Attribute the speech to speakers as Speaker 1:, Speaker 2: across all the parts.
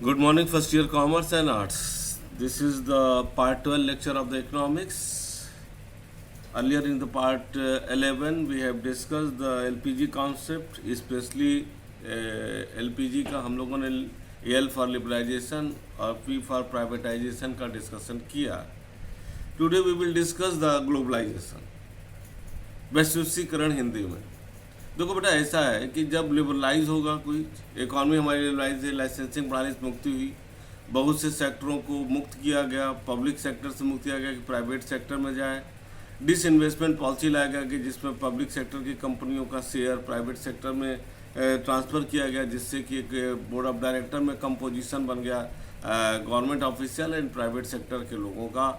Speaker 1: Good morning, first year commerce and arts. This is the part 12 lecture of the economics. Earlier in the part 11 we have discussed the LPG concept, especially LPG का हम लोगों ने L for liberalization और P for privatization का discussion किया. Today we will discuss the globalization. वैश्वीकरण हिंदी में. देखो बेटा, ऐसा है कि जब लिबरलाइज होगा कोई इकॉनमी हमारी लिबरलाइज है, लाइसेंसिंग प्रणाली से मुक्ति हुई, बहुत से सेक्टरों को मुक्त किया गया, पब्लिक सेक्टर से मुक्त किया गया कि प्राइवेट सेक्टर में जाए, डिसइन्वेस्टमेंट पॉलिसी लाया गया कि जिसमें पब्लिक सेक्टर की कंपनियों का शेयर प्राइवेट सेक्टर में ट्रांसफ़र किया गया, जिससे कि एक बोर्ड ऑफ डायरेक्टर में कंपोजिशन बन गया government official and private sector के लोगों का,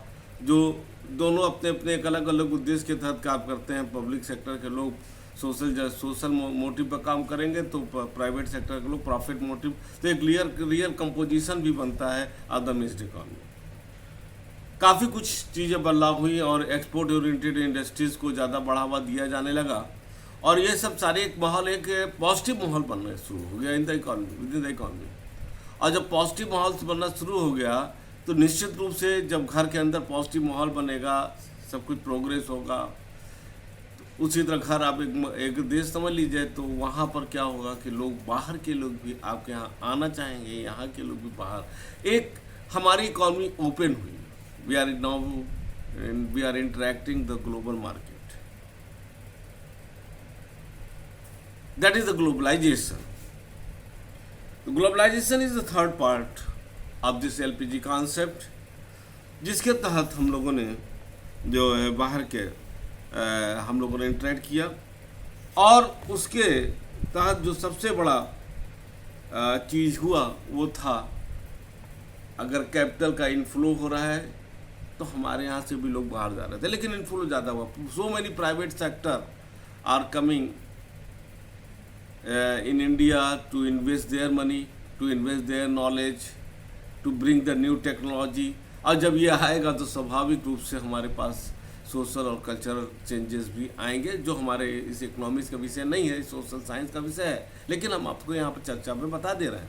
Speaker 1: जो दोनों अपने अपने एक अलग अलग उद्देश्य के तहत काम करते हैं. पब्लिक सेक्टर के लोग सोशल मोटिव पर काम करेंगे तो प्राइवेट सेक्टर के लोग प्रॉफिट मोटिव, तो एक रियल कंपोजिशन भी बनता है ऑफ द मिक्स्ड इकॉनमी. काफ़ी कुछ चीज़ें बदलाव हुई और एक्सपोर्ट ओरिएंटेड इंडस्ट्रीज़ को ज़्यादा बढ़ावा दिया जाने लगा और ये सब सारे एक माहौल, एक पॉजिटिव माहौल बनना शुरू हो गया in the economy, with in the economy. और जब पॉजिटिव माहौल बनना शुरू हो गया तो निश्चित रूप से जब घर के अंदर पॉजिटिव माहौल बनेगा, सब कुछ प्रोग्रेस होगा. उसी तरह घर आप एक देश समझ लीजिए तो वहाँ पर क्या होगा कि लोग बाहर के लोग भी आपके यहाँ आना चाहेंगे, यहाँ के लोग भी बाहर. एक हमारी इकॉनमी ओपन हुई. We are interacting the global market. That is the globalisation. Globalisation is the third part of this LPG concept, जिसके तहत हम लोगों ने जो है बाहर के हम लोगों ने इंटरेक्ट किया और उसके तहत जो सबसे बड़ा चीज़ हुआ वो था, अगर कैपिटल का इनफ्लो हो रहा है तो हमारे यहाँ से भी लोग बाहर जा रहे थे, लेकिन इनफ्लो ज़्यादा हुआ. So many private sector are coming in India to invest their money, to invest their knowledge, to bring the new technology. और जब ये आएगा तो स्वाभाविक रूप से हमारे पास सोशल और कल्चरल चेंजेस भी आएंगे, जो हमारे इस इकोनॉमिक्स का विषय नहीं है, सोशल साइंस का विषय है, लेकिन हम आपको यहाँ पर चर्चा में बता दे रहे हैं.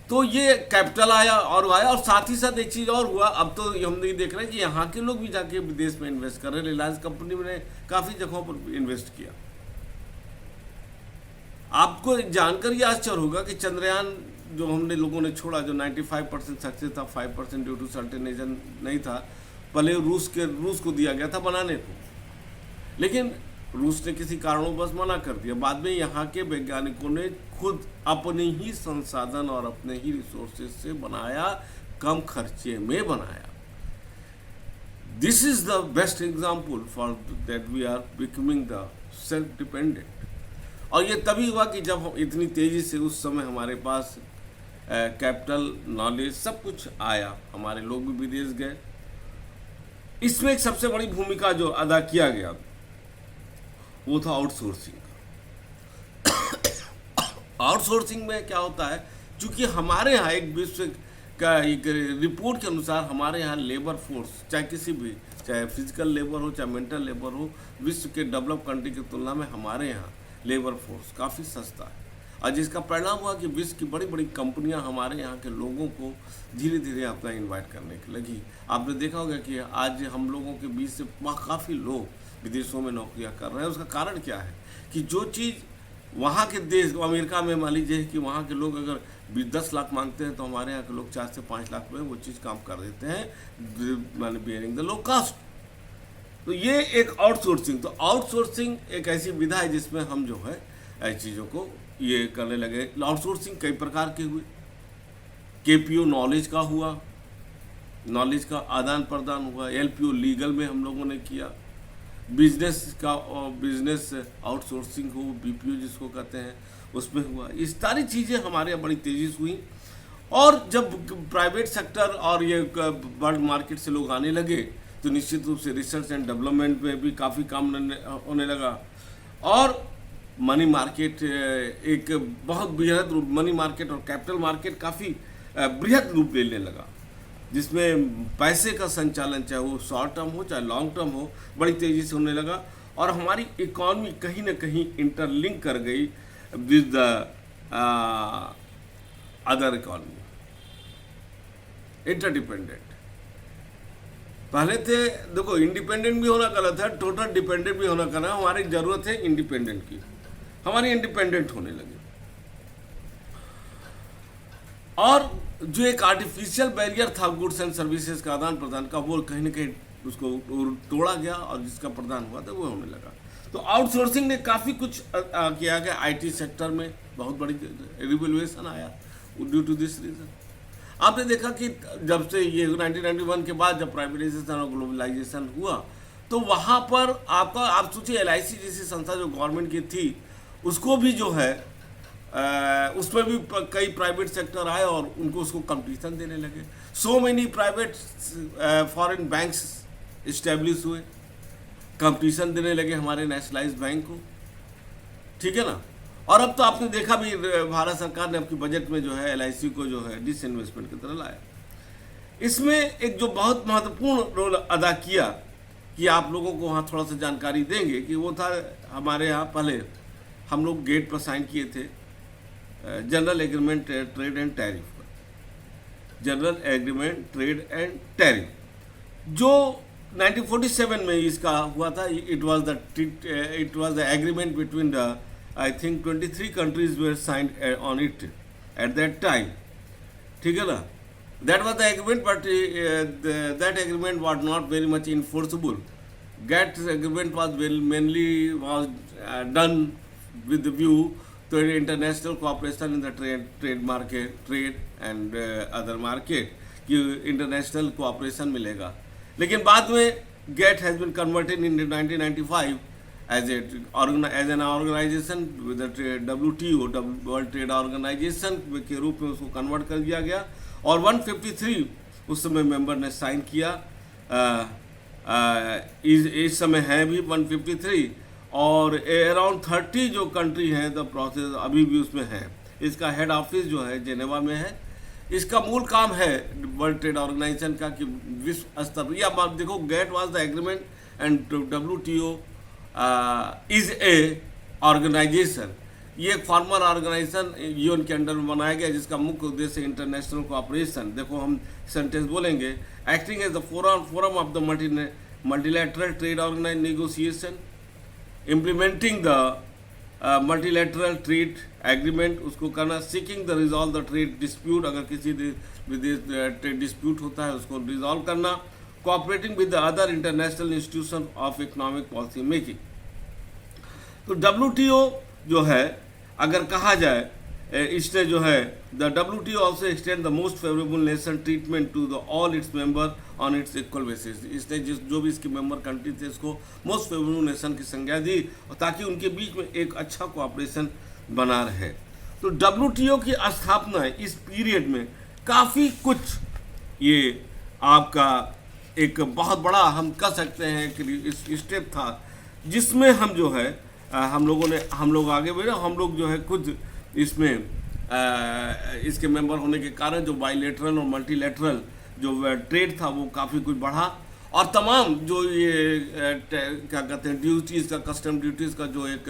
Speaker 1: तो ये कैपिटल आया और साथ ही साथ एक चीज़ और हुआ. अब तो हम नहीं देख रहे हैं कि यहाँ के लोग भी जाके विदेश में इन्वेस्ट कर रहे हैं. रिलायंस कंपनी ने काफ़ी जगहों पर इन्वेस्ट किया. आपको जानकर ये आश्चर्य होगा कि चंद्रयान जो हमने लोगों ने छोड़ा, जो 95% सक्सेस था, 5% ड्यू टू सर्टेन रीजन नहीं था. पहले रूस को दिया गया था बनाने को, लेकिन रूस ने किसी कारणोंवश मना कर दिया. बाद में यहाँ के वैज्ञानिकों ने खुद अपने ही संसाधन और अपने ही रिसोर्सेज से बनाया, कम खर्चे में बनाया. This is the best example for that we are becoming the self dependent. और ये तभी हुआ कि जब हम इतनी तेज़ी से उस समय हमारे पास कैपिटल, नॉलेज, सब कुछ आया, हमारे लोग भी विदेश गए. इसमें एक सबसे बड़ी भूमिका जो अदा किया गया वो था आउटसोर्सिंग. आउटसोर्सिंग में क्या होता है, चूंकि हमारे यहाँ एक विश्व का एक रिपोर्ट के अनुसार हमारे यहाँ लेबर फोर्स, चाहे किसी भी, चाहे फिजिकल लेबर हो चाहे मेंटल लेबर हो, विश्व के डेवलप कंट्री की तुलना में हमारे यहाँ लेबर फोर्स काफ़ी सस्ता है. और जिसका परिणाम हुआ कि विश्व की बड़ी बड़ी कंपनियां हमारे यहाँ के लोगों को धीरे धीरे अपना इन्वाइट करने की लगी. आपने देखा होगा कि आज हम लोगों के बीच से काफ़ी लोग विदेशों में नौकरियां कर रहे हैं. उसका कारण क्या है कि जो चीज़ वहाँ के देश, अमेरिका में मान लीजिए कि वहाँ के लोग अगर 10 लाख मांगते हैं तो हमारे यहाँ के लोग 4 से 5 लाख में वो चीज़ काम कर देते हैं, माने बियरिंग द लो कास्ट. तो ये एक आउटसोर्सिंग. तो आउटसोर्सिंग एक ऐसी विधा है जिसमें हम जो है ऐसी चीज़ों को ये करने लगे. आउटसोर्सिंग कई प्रकार के हुए. केपीओ नॉलेज का हुआ, नॉलेज का आदान प्रदान हुआ. एलपीओ लीगल में हम लोगों ने किया. बिजनेस का बिजनेस आउटसोर्सिंग हो, बीपीओ जिसको कहते हैं, उसमें हुआ. ये सारी चीज़ें हमारे यहाँ बड़ी तेज़ी से हुई. और जब प्राइवेट सेक्टर और ये वर्ल्ड मार्केट से लोग आने लगे तो निश्चित रूप से रिसर्च एंड डेवलपमेंट में भी काफ़ी काम होने लगा. और मनी मार्केट एक बहुत बृहद रूप, मनी मार्केट और कैपिटल मार्केट काफ़ी बृहद रूप लेने लगा, जिसमें पैसे का संचालन, चाहे वो शॉर्ट टर्म हो चाहे लॉन्ग टर्म हो, बड़ी तेज़ी से होने लगा. और हमारी इकॉनमी कहीं ना कहीं इंटरलिंक कर गई with the other economy. Interdependent. पहले थे, देखो इंडिपेंडेंट भी होना गलत है, टोटल डिपेंडेंट भी होना गलत है। हमारी जरूरत है इंडिपेंडेंट की, हमारी इंडिपेंडेंट होने लगे। और जो एक आर्टिफिशियल बैरियर था गुड्स एंड सर्विसेज का आदान प्रदान का, वो कहीं ना कहीं उसको तोड़ा गया और जिसका प्रदान हुआ था वो होने लगा। तो आउटसोर्सिंग ने काफ़ी कुछ किया गया। आईटी सेक्टर में बहुत बड़ी रिवोल्यूशन आया ड्यू टू दिस रीजन। आपने देखा कि जब से ये 1991 के बाद जब प्राइवेटाइजेशन और ग्लोबलाइजेशन हुआ, तो वहाँ पर आपका, आप सोचिए LIC जैसी संस्था जो गवर्नमेंट की थी, उसको भी जो है उसमें भी कई प्राइवेट सेक्टर आए और उनको उसको कंपटीशन देने लगे। So many private foreign banks establish हुए, कंपटीशन देने लगे हमारे नेशनलाइज्ड बैंक को, ठीक है ना। और अब तो आपने देखा भी भारत सरकार ने अपनी बजट में जो है LIC को जो है डिसइन्वेस्टमेंट की तरह लाया। इसमें एक जो बहुत महत्वपूर्ण रोल अदा किया, कि आप लोगों को वहाँ थोड़ा सा जानकारी देंगे, कि वो था हमारे यहाँ पहले हम लोग गेट पर साइन किए थे general agreement trade and tariff पर। General agreement trade and tariff जो 1947 में इसका हुआ था। It was the agreement between the, I think 23 countries were signed on it at that time, ठीक है ना। That was the agreement, but that agreement was not very much enforceable. That agreement was mainly done with the view to international cooperation in the trade and other market, कि international cooperation मिलेगा। लेकिन बाद में GATT has been converted in 1995 as an organization with the WTO, World Trade Organization के रूप में उसको convert कर दिया गया। और 153 उस समय मेंबर ने साइन किया। इस समय है भी 153, और अराउंड 30 जो कंट्री हैं, द प्रोसेस अभी भी उसमें है। इसका हेड ऑफिस जो है जेनेवा में है। इसका मूल काम है वर्ल्ड ट्रेड ऑर्गेनाइजेशन का, कि विश्व स्तर पर, या आप देखो GATT was the agreement and WTO is a organisation. ये एक फॉर्मल ऑर्गेनाइजेशन UN के अंडर में बनाया गया, जिसका मुख्य उद्देश्य इंटरनेशनल कोऑपरेशन, देखो हम सेंटेंस बोलेंगे, acting as the forum of the multilateral trade organise negotiation, implementing the multilateral trade agreement, उसको करना, seeking the resolve the trade dispute, अगर किसी विदेश ट्रेड डिस्प्यूट होता है उसको रिजॉल्व करना, cooperating with the other international institution of economic policy making. तो WTO जो है, अगर कहा जाए, इसने जो है, the WTO also extend the most favourable nation treatment to the all its member on its equal basis. इसने जो भी इसके मेंबर कंट्री थे इसको मोस्ट फेवरेबल नेशन की संज्ञा दी, और ताकि उनके बीच में एक अच्छा कोऑपरेशन बना रहे। तो WTO की स्थापना इस पीरियड में काफ़ी कुछ, ये आपका एक बहुत बड़ा हम कह सकते हैं कि स्टेप था, जिसमें हम जो है हम लोग आगे बढ़े। हम लोग जो है खुद इसमें इसके मेंबर होने के कारण जो बाइलेटरल और मल्टीलेटरल जो ट्रेड था वो काफ़ी कुछ बढ़ा, और तमाम जो ये क्या कहते हैं ड्यूटीज़ का, कस्टम ड्यूटीज़ का जो एक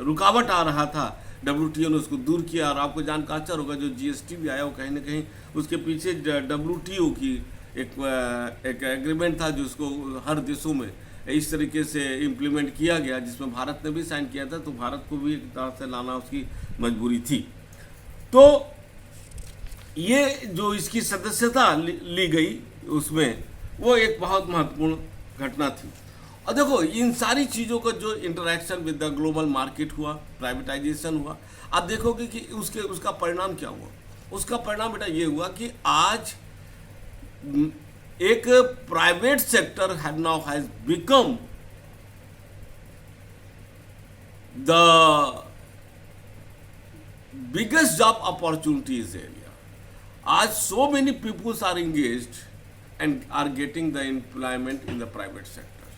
Speaker 1: रुकावट आ रहा था, WTO ने उसको दूर किया। और आपको जानकर आश्चर्य होगा, जो GST भी आया वो कहीं ना कहीं उसके पीछे WTO की एक एग्रीमेंट था, जिसको हर देशों में इस तरीके से इम्प्लीमेंट किया गया, जिसमें भारत ने भी साइन किया था। तो भारत को भी एक तरह से लाना उसकी मजबूरी थी। तो ये जो इसकी सदस्यता ली गई उसमें, वो एक बहुत महत्वपूर्ण घटना थी। और देखो इन सारी चीज़ों का जो interaction with the global market हुआ, प्राइवेटाइजेशन हुआ, आप देखोगे कि उसका परिणाम क्या हुआ। उसका परिणाम बेटा ये हुआ कि आज एक private sector has become the biggest job opportunities area. आज so many peoples are engaged and are getting the employment in the private sector।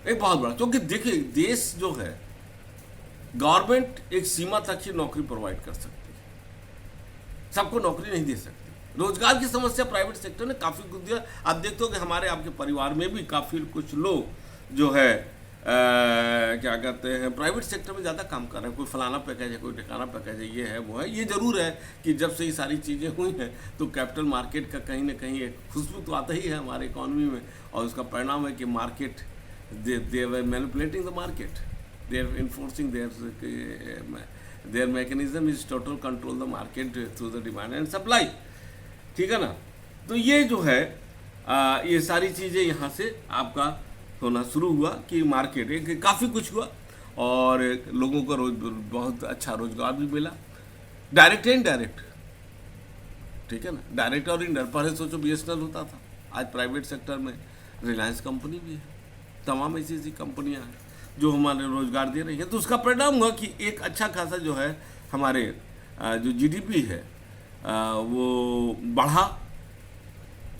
Speaker 1: एक बहुत बड़ा, क्योंकि देखिए देश जो है, गवर्नमेंट एक सीमा तक ही नौकरी प्रोवाइड कर सकती है, सबको नौकरी नहीं दे सकती। रोजगार की समस्या प्राइवेट सेक्टर ने काफ़ी कुछ दिया। आप देखते हो कि हमारे आपके परिवार में भी काफ़ी कुछ लोग जो है क्या कहते हैं प्राइवेट सेक्टर में ज़्यादा काम कर रहे हैं, कोई फलाना पैकेज है, कोई ठिकाना पैकेज है, ये है वो है। ये ज़रूर है कि जब से ये सारी चीज़ें हुई हैं तो कैपिटल मार्केट का कहीं ना कहीं एक खुशबू तो आता ही है हमारे इकॉनमी में, और उसका परिणाम है कि market they were manipulating the market, they are enforcing their mechanism is total control the market through the demand and supply. ठीक है ना। तो ये जो है ये सारी चीज़ें यहाँ से आपका होना शुरू हुआ कि मार्केट एक काफ़ी कुछ हुआ और लोगों को बहुत अच्छा रोजगार भी मिला, डायरेक्ट एंड इनडायरेक्ट। ठीक है ना। डायरेक्ट और इनडायरेक्ट, पहले सोचो BSNL होता था, आज प्राइवेट सेक्टर में रिलायंस कंपनी भी है, तमाम ऐसी ऐसी कंपनियां हैं जो हमारे रोजगार दे रही हैं। तो उसका परिणाम हुआ कि एक अच्छा खासा जो है हमारे जो GDP है वो बढ़ा।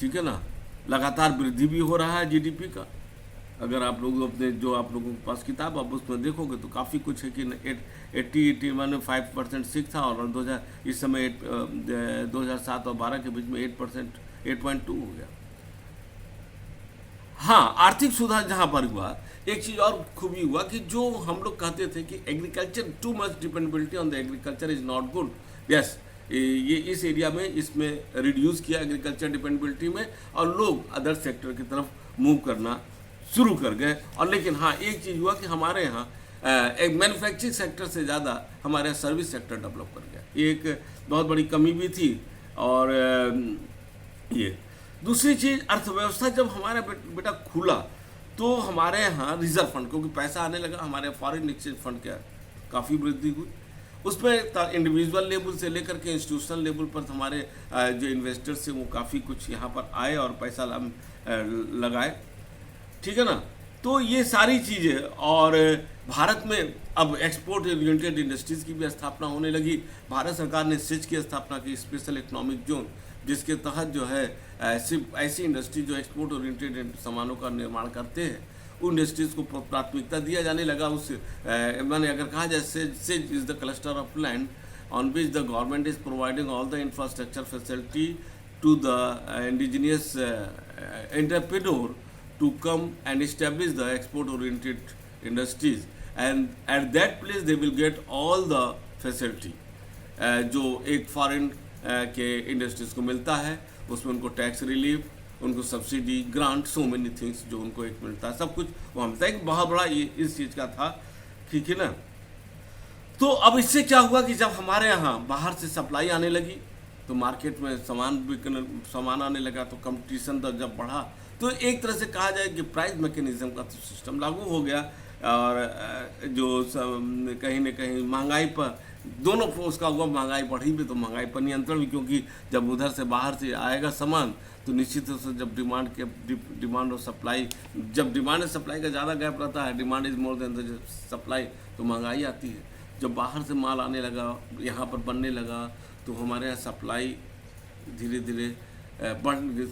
Speaker 1: ठीक है ना। लगातार वृद्धि भी हो रहा है GDP का। अगर आप लोग अपने जो आप लोगों के पास किताब आप उसमें देखोगे तो काफ़ी कुछ है कि 81 में 5% था और 2000 इस समय 2007 और 12 के बीच में 8% 8.2 हो गया। हाँ, आर्थिक सुधार जहाँ पर हुआ, एक चीज़ और खूबी हुआ कि जो हम लोग कहते थे कि agriculture too much dependability on the agriculture is not good, yes, ये इस एरिया में इसमें रिड्यूस किया एग्रीकल्चर डिपेंडेबिलिटी में और लोग अदर सेक्टर की तरफ मूव करना शुरू कर गए। और लेकिन हाँ, एक चीज़ हुआ कि हमारे यहाँ एक मैन्युफैक्चरिंग सेक्टर से ज़्यादा हमारे यहाँ सर्विस सेक्टर डेवलप कर गया। एक बहुत बड़ी कमी भी थी। और ये दूसरी चीज़, अर्थव्यवस्था जब हमारा बेटा खुला तो हमारे यहाँ रिजर्व फंड, क्योंकि पैसा आने लगा, हमारे फॉरेन एक्सचेंज फंड क्या काफ़ी वृद्धि हुई। उसमें इंडिविजुअल लेवल से लेकर के इंस्टीट्यूशनल लेवल पर हमारे जो इन्वेस्टर्स हैं वो काफ़ी कुछ यहाँ पर आए और पैसा लगाए। ठीक है ना। तो ये सारी चीज़ें, और भारत में अब एक्सपोर्ट ओरिएंटेड इंडस्ट्रीज़ की भी स्थापना होने लगी। भारत सरकार ने सिच की स्थापना की, स्पेशल इकोनॉमिक जोन, जिसके तहत जो है सिर्फ ऐसी इंडस्ट्री जो एक्सपोर्ट ओरिएंटेड सामानों का निर्माण करते हैं उन इंडस्ट्रीज़ को प्राथमिकता दिया जाने लगा। उस मैंने अगर कहा जाए such is the cluster of land on which the government is providing all the infrastructure facility to the indigenous entrepreneur to come and establish the export oriented industries, and at that place they will get all the facility जो एक foreign के industries को मिलता है। उसमें उनको tax relief, उनको subsidy, grant, so many things जो उनको एक मिलता है, सब कुछ वहाँ मिलता है। एक बहुत बड़ा ये इस चीज़ का था। ठीक है ना। तो अब इससे क्या हुआ कि जब हमारे यहाँ बाहर से सप्लाई आने लगी तो मार्केट में सामान आने लगा, तो कंपटीशन जब बढ़ा तो एक तरह से कहा जाए कि प्राइस मैकेनिज्म का तो सिस्टम लागू हो गया। और जो कहीं न कहीं महंगाई पर दोनों उसका हुआ, महंगाई बढ़ी भी तो महंगाई पर नियंत्रण भी, क्योंकि जब उधर से बाहर से आएगा सामान तो निश्चित रूप से जब डिमांड और सप्लाई, जब डिमांड और सप्लाई का ज़्यादा गैप रहता है, demand is more than the supply, तो महंगाई आती है। जब बाहर से माल आने लगा, यहाँ पर बनने लगा, तो हमारे यहाँ सप्लाई धीरे धीरे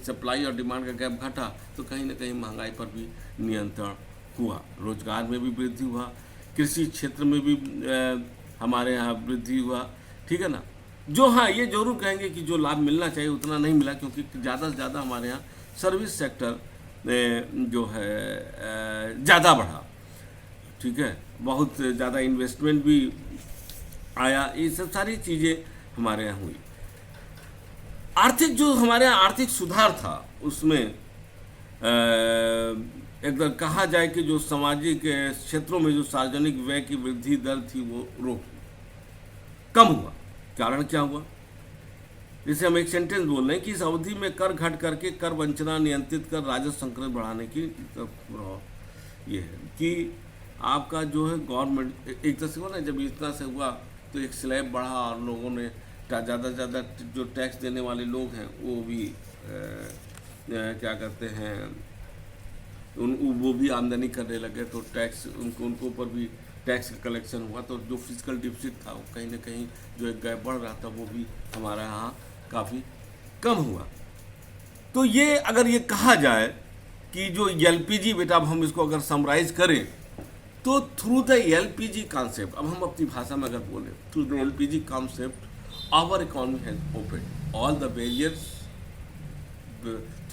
Speaker 1: सप्लाई और डिमांड का गैप घटा, तो कहीं ना कहीं महंगाई पर भी नियंत्रण हुआ, रोजगार में भी वृद्धि हुआ, कृषि क्षेत्र में भी हमारे यहाँ वृद्धि हुआ। ठीक है ना। जो हाँ, ये जरूर कहेंगे कि जो लाभ मिलना चाहिए उतना नहीं मिला, क्योंकि ज़्यादा से ज़्यादा हमारे यहाँ सर्विस सेक्टर जो है ज़्यादा बढ़ा। ठीक है। बहुत ज़्यादा इन्वेस्टमेंट भी आया, ये सब सारी चीज़ें हमारे यहाँ हुई। आर्थिक जो हमारे यहाँ आर्थिक सुधार था उसमें एकदम कहा जाए कि जो सामाजिक क्षेत्रों में जो सार्वजनिक व्यय की वृद्धि दर थी वो कम हुआ। कारण क्या हुआ? जैसे हम एक सेंटेंस बोल रहे हैं कि इस अवधि में कर घट करके कर वंचना नियंत्रित कर राजस्व संग्रह बढ़ाने की ये है कि आपका जो है गवर्नमेंट एक तरह से हुआ ना, जब इतना से हुआ तो एक स्लैब बढ़ा और लोगों ने ज़्यादा से ज़्यादा जो टैक्स देने वाले लोग हैं वो भी क्या कहते हैं वो भी आमदनी करने लगे, तो टैक्स उनको ऊपर भी टैक्स का कलेक्शन हुआ, तो जो फिजिकल डिफिसिट था वो कहीं ना कहीं जो एक गैप बढ़ रहा था वो भी हमारे यहाँ काफ़ी कम हुआ। तो ये अगर ये कहा जाए कि जो एलपीजी, बेटा अब हम इसको अगर समराइज करें तो थ्रू द एलपीजी कॉन्सेप्ट, अब हम अपनी भाषा में अगर बोलें, through the LPG concept our economy has open all the barriers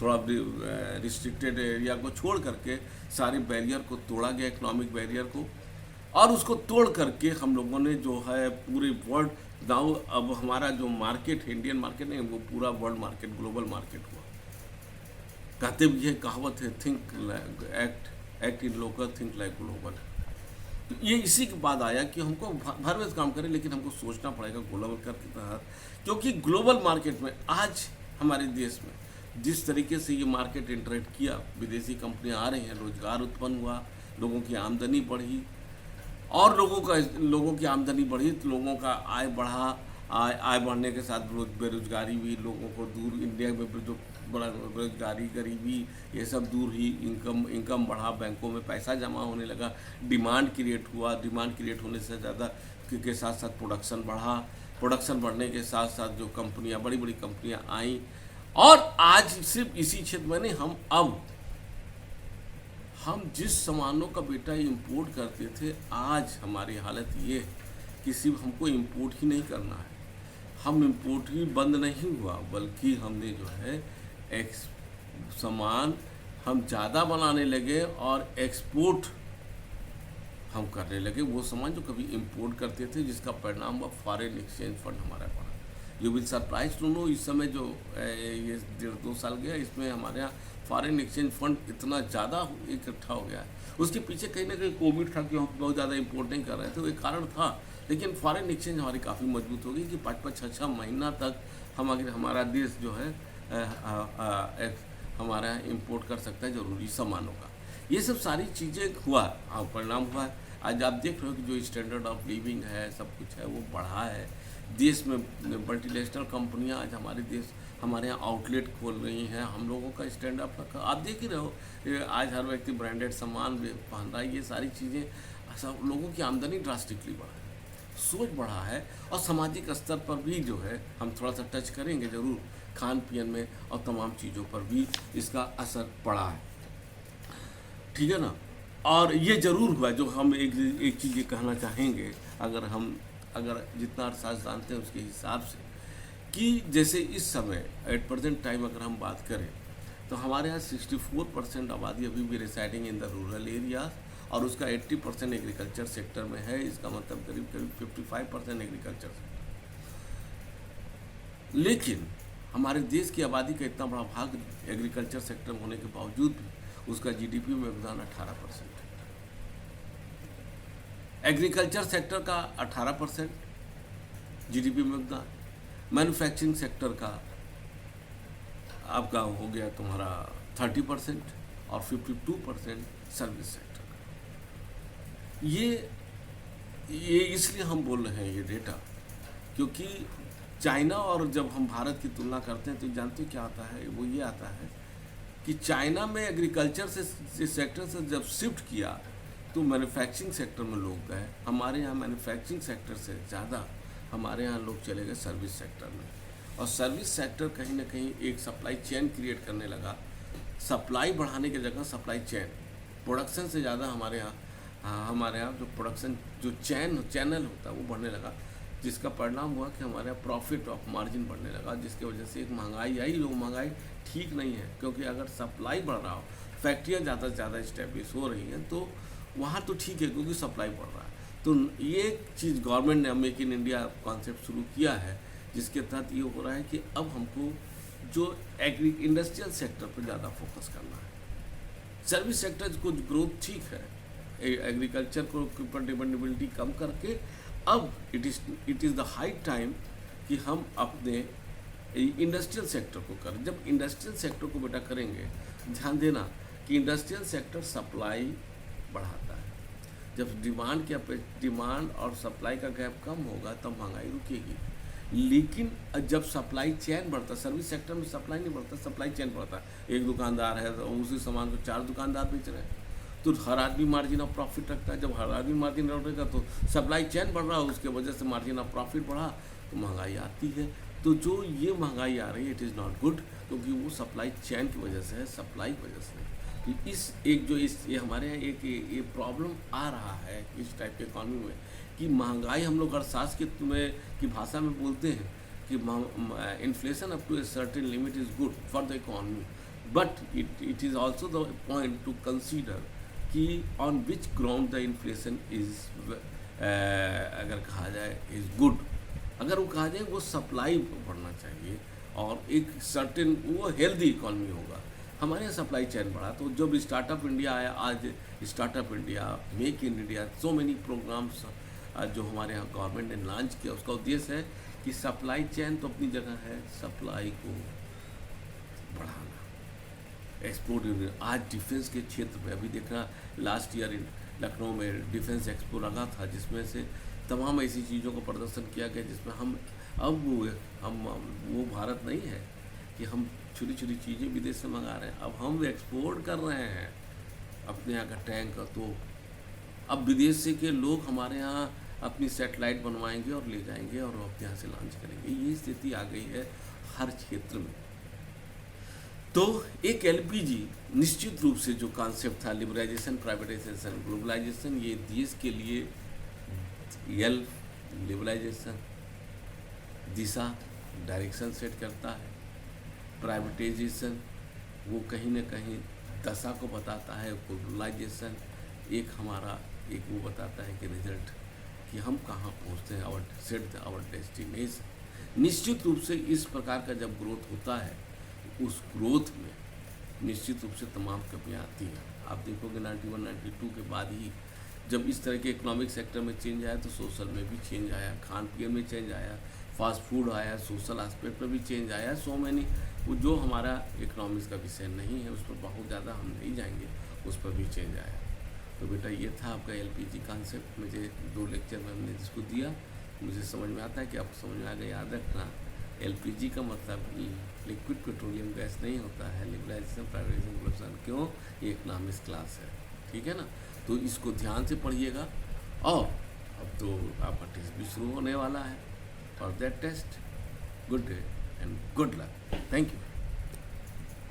Speaker 1: थोड़ा रिस्ट्रिक्टेड एरिया को छोड़ करके सारे बैरियर को तोड़ा गया, इकोनॉमिक बैरियर को, और उसको तोड़ करके हम लोगों ने जो है पूरे वर्ल्ड, नाउ अब हमारा जो मार्केट है, इंडियन मार्केट नहीं, वो पूरा वर्ल्ड मार्केट, ग्लोबल मार्केट हुआ। कहते भी ये कहावत है, think act in local, think like global. तो ये इसी के बाद आया कि हमको भर में काम करें, लेकिन हमको सोचना पड़ेगा ग्लोबल के तहत, क्योंकि ग्लोबल मार्केट में आज हमारे देश में जिस तरीके से ये मार्केट इंटरेक्ट किया, विदेशी कंपनियां आ रही हैं, रोजगार उत्पन्न हुआ, लोगों की आमदनी बढ़ी, और लोगों की आमदनी बढ़ी तो लोगों का आय बढ़ा। आय बढ़ने के साथ बेरोजगारी भी लोगों को दूर, इंडिया में जो बड़ा बेरोजगारी, गरीबी, ये सब दूर ही, इनकम बढ़ा, बैंकों में पैसा जमा होने लगा, डिमांड क्रिएट हुआ, डिमांड क्रिएट होने से ज़्यादा के साथ साथ प्रोडक्शन बढ़ा, प्रोडक्शन बढ़ने के साथ साथ जो कंपनियां, बड़ी बड़ी कंपनियां आई, और आज सिर्फ इसी क्षेत्र में नहीं, हम जिस सामानों का बेटा इंपोर्ट करते थे, आज हमारी हालत ये कि सिर्फ हमको इंपोर्ट ही नहीं करना है, हम इंपोर्ट ही बंद नहीं हुआ, बल्कि हमने जो है सामान हम ज़्यादा बनाने लगे और एक्सपोर्ट हम करने लगे, वो सामान जो कभी इंपोर्ट करते थे, जिसका परिणाम हुआ फॉरेन एक्सचेंज फंड हमारा बढ़ा। You will surprise to know, इस समय जो ये 1.5-2 साल गया, इसमें हमारे यहाँ फॉरेन एक्सचेंज फंड इतना ज़्यादा इकट्ठा हो गया है। उसके पीछे कहीं ना कहीं कोविड था कि हम बहुत ज़्यादा इंपोर्ट नहीं कर रहे थे, वो एक कारण था, लेकिन फॉरेन एक्सचेंज हमारी काफ़ी मजबूत हो गई कि 5-5, 6-6 महीना तक हम, अगर हमारा देश जो है हमारा इंपोर्ट कर सकता है ज़रूरी सामानों का। ये सब सारी चीज़ें हुआ, परिणाम हुआ है। आज आप देख रहे हो कि जो स्टैंडर्ड ऑफ लिविंग है, सब कुछ है, वो बढ़ा है। देश में मल्टीनेशनल कंपनियां आज हमारे यहाँ आउटलेट खोल रही हैं, हम लोगों का स्टैंड अप रखा, आप देख ही रहे हो, आज हर व्यक्ति ब्रांडेड सामान पहन रहा है। ये सारी चीज़ें, सब लोगों की आमदनी ड्रास्टिकली बढ़ा है, सोच बढ़ा है, और सामाजिक स्तर पर भी जो है हम थोड़ा सा टच करेंगे ज़रूर, खान पीन में और तमाम चीज़ों पर भी इसका असर पड़ा है, ठीक है ना। और ये ज़रूर हुआ, जो हम एक चीज़ ये कहना चाहेंगे, अगर जितना अर्थशास्त्र जानते हैं उसके हिसाब से, कि जैसे इस समय एट प्रेजेंट टाइम अगर हम बात करें तो हमारे यहाँ 64% आबादी अभी भी residing in the rural areas, और उसका 80% एग्रीकल्चर सेक्टर में है। इसका मतलब करीब 55% एग्रीकल्चर सेक्टर। लेकिन हमारे देश की आबादी का इतना बड़ा भाग एग्रीकल्चर सेक्टर में होने के बावजूद भी उसका जीडीपी में योगदान 18% है। एग्रीकल्चर सेक्टर का 18% जीडीपी में योगदान, मैन्युफैक्चरिंग सेक्टर का आपका हो गया तुम्हारा 30% और 52% सर्विस सेक्टर का। ये इसलिए हम बोल रहे हैं ये डेटा, क्योंकि चाइना और जब हम भारत की तुलना करते हैं तो जानते क्या आता है, वो ये आता है कि चाइना में एग्रीकल्चर से सेक्टर से जब शिफ्ट किया तो मैन्युफैक्चरिंग सेक्टर में लोग गए। हमारे यहाँ मैन्युफैक्चरिंग सेक्टर से ज़्यादा हमारे यहाँ लोग चले गए सर्विस सेक्टर में, और सर्विस सेक्टर कहीं ना कहीं एक सप्लाई चेन क्रिएट करने लगा। सप्लाई बढ़ाने की जगह सप्लाई चेन, प्रोडक्शन से ज़्यादा हमारे यहाँ जो प्रोडक्शन जो चैनल होता है वो बढ़ने लगा, जिसका परिणाम हुआ कि हमारे यहाँ प्रॉफिट ऑफ मार्जिन बढ़ने लगा, जिसकी वजह से एक महंगाई आई। जो महंगाई ठीक नहीं है, क्योंकि अगर सप्लाई बढ़ रहा हो, फैक्ट्रियाँ ज़्यादा से ज़्यादा इस्टेब्लिश हो रही हैं, तो वहाँ तो ठीक है क्योंकि सप्लाई बढ़ रहा है। तो ये चीज़ गवर्नमेंट ने मेक इन इंडिया कॉन्सेप्ट शुरू किया है, जिसके तहत ये हो रहा है कि अब हमको जो इंडस्ट्रियल सेक्टर पर ज़्यादा फोकस करना है। सर्विस सेक्टर को ग्रोथ ठीक है, एग्रीकल्चर को ऊपर डिपेंडेबिलिटी कम करके अब it is the high time कि हम अपने इंडस्ट्रियल सेक्टर को करें। जब इंडस्ट्रियल सेक्टर को बेटा करेंगे, ध्यान देना कि इंडस्ट्रियल सेक्टर सप्लाई बढ़ाता है। जब डिमांड और सप्लाई का गैप कम होगा तब महंगाई रुकेगी। लेकिन जब सप्लाई चेन बढ़ता, सर्विस सेक्टर में सप्लाई नहीं बढ़ता, सप्लाई चेन बढ़ता। एक दुकानदार है तो उसी सामान को 4 दुकानदार बेच रहे हैं, तो हर आदमी मार्जिन ऑफ प्रॉफिट रखता है। जब हर आदमी मार्जिन रखेगा तो सप्लाई चेन बढ़ रहा है, उसके वजह से मार्जिन ऑफ प्रॉफिट बढ़ा तो महंगाई आती है। तो जो ये महंगाई आ रही है, इट इज़ नॉट गुड, क्योंकि वो सप्लाई चेन की वजह से है, सप्लाई की वजह से। तो ये हमारे यहाँ ये प्रॉब्लम आ रहा है इस टाइप के इकॉनमी में, कि महंगाई हम लोग अर्थशास्त्र की भाषा में बोलते हैं कि inflation up to a certain limit is good for the economy, but it is also the point to consider कि on which ground the inflation is अगर कहा जाए is good, अगर वो कहा जाए वो सप्लाई बढ़ना चाहिए और एक सर्टेन वो हेल्दी इकॉनमी होगा। हमारे यहाँ सप्लाई चेन बढ़ा, तो जब स्टार्टअप इंडिया आया, आज startup India, make in India, so many programs जो हमारे यहाँ गवर्नमेंट ने लॉन्च किया, उसका उद्देश्य है कि सप्लाई चेन तो अपनी जगह है, सप्लाई को बढ़ाना, एक्सपोर्ट। आज डिफेंस के क्षेत्र में अभी देखा, लास्ट ईयर लखनऊ में डिफेंस एक्सपो लगा था, जिसमें से तमाम ऐसी चीज़ों को प्रदर्शन किया गया जिसमें हम अब वो भारत नहीं है कि हम छोटी छोटी चीज़ें विदेश से मंगा रहे हैं, अब हम एक्सपोर्ट कर रहे हैं अपने यहाँ का टैंक। तो अब विदेश से के लोग हमारे यहाँ अपनी सैटेलाइट बनवाएंगे और ले जाएंगे और अपने यहाँ से लॉन्च करेंगे। ये स्थिति आ गई है हर क्षेत्र में। तो एक एलपीजी निश्चित रूप से जो कॉन्सेप्ट था लिबरलाइजेशन, प्राइवेटाइजेशन, ग्लोबलाइजेशन, ये देश के लिए लिबरलाइजेशन दिशा डायरेक्शन सेट करता है, प्राइवेटाइजेशन वो कहीं ना कहीं दशा को बताता है, ग्लोबलाइजेशन एक हमारा एक वो बताता है कि रिजल्ट कि हम कहाँ पहुँचते हैं, आवर डेस्टिनेशन। निश्चित रूप से इस प्रकार का जब ग्रोथ होता है, उस ग्रोथ में निश्चित रूप से तमाम कमियाँ आती हैं। आप देखोगे 91-92 के बाद ही जब इस तरह के इकोनॉमिक सेक्टर में चेंज आया तो सोशल में भी चेंज आया, खान पीन में चेंज आया, फास्ट फूड आया, सोशल एस्पेक्ट में भी चेंज आया, सो मैनी। वो जो हमारा इकोनॉमिक्स का विषय नहीं है उस पर बहुत ज़्यादा हम नहीं जाएंगे, उस पर भी चेंज आया। तो बेटा ये था आपका एलपीजी कॉन्सेप्ट। मुझे 2 लेक्चर में हमने जिसको दिया, मुझे समझ में आता है कि आपको समझ में आ गया। याद रखना, एलपीजी का मतलब लिक्विड पेट्रोलियम गैस नहीं होता है, लिबरलाइजेशन, प्राइवेटाइजेशन, ग्लोबलाइजेशन। क्यों? ये इकोनॉमिक्स क्लास है, ठीक है ना। तो इसको ध्यान से पढ़िएगा। और अब तो आपका टेस्ट भी शुरू होने वाला है। For that test, good day and good luck. Thank you.